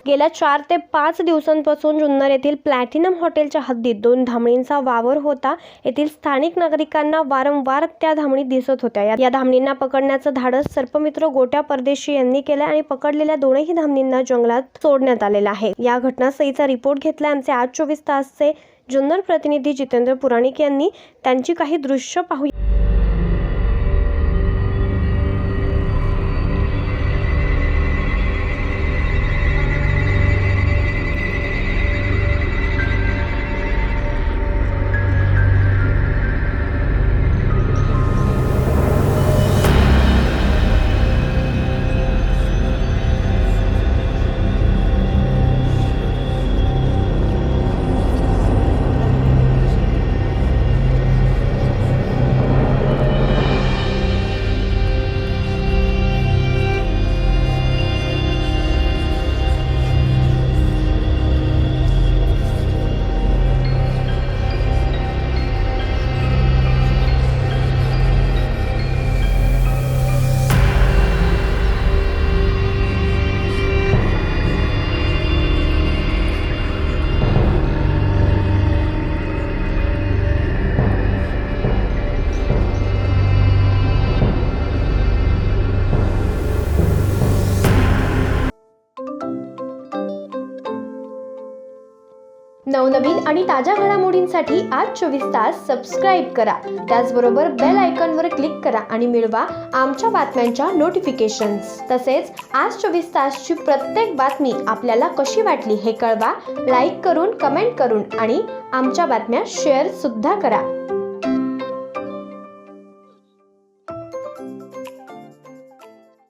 गेल्या 4 ते 5 दिवसांपासून जुन्नर येथील प्लॅटिनम हॉटेलच्या हद्दीत 2 धामणींचा वावर होता। येथील स्थानिक नागरिकांना वारंवार त्या धामणी दिसत होत्या। या धामणींना पकडण्याचं धाडस सर्पमित्र गोट्या परदेशी यांनी केलं आणि पकडलेल्या 2ही धामणींना जंगलात सोडण्यात आलेलं आहे। या घटनास्थळीचा रिपोर्ट घेतला आमचे आज 24 तासचे जुन्नर प्रतिनिधी जितेंद्र पुराणिक यांनी। त्यांची काही दृश्य पाहू। नवनवीन आणि ताज्या घडामोडींसाठी आज 24 तास सबस्क्राइब करा। त्याचबरोबर बेल आयकॉनवर क्लिक करा आणि मिळवा आमच्या बातम्यांच्या नोटिफिकेशन्स। तसेच आज 24 तासची प्रत्येक बातमी आपल्याला कशी वाटली हे कळवा। लाईक करून, कमेंट करून आणि आमच्या बातम्या शेअर सुद्धा करा।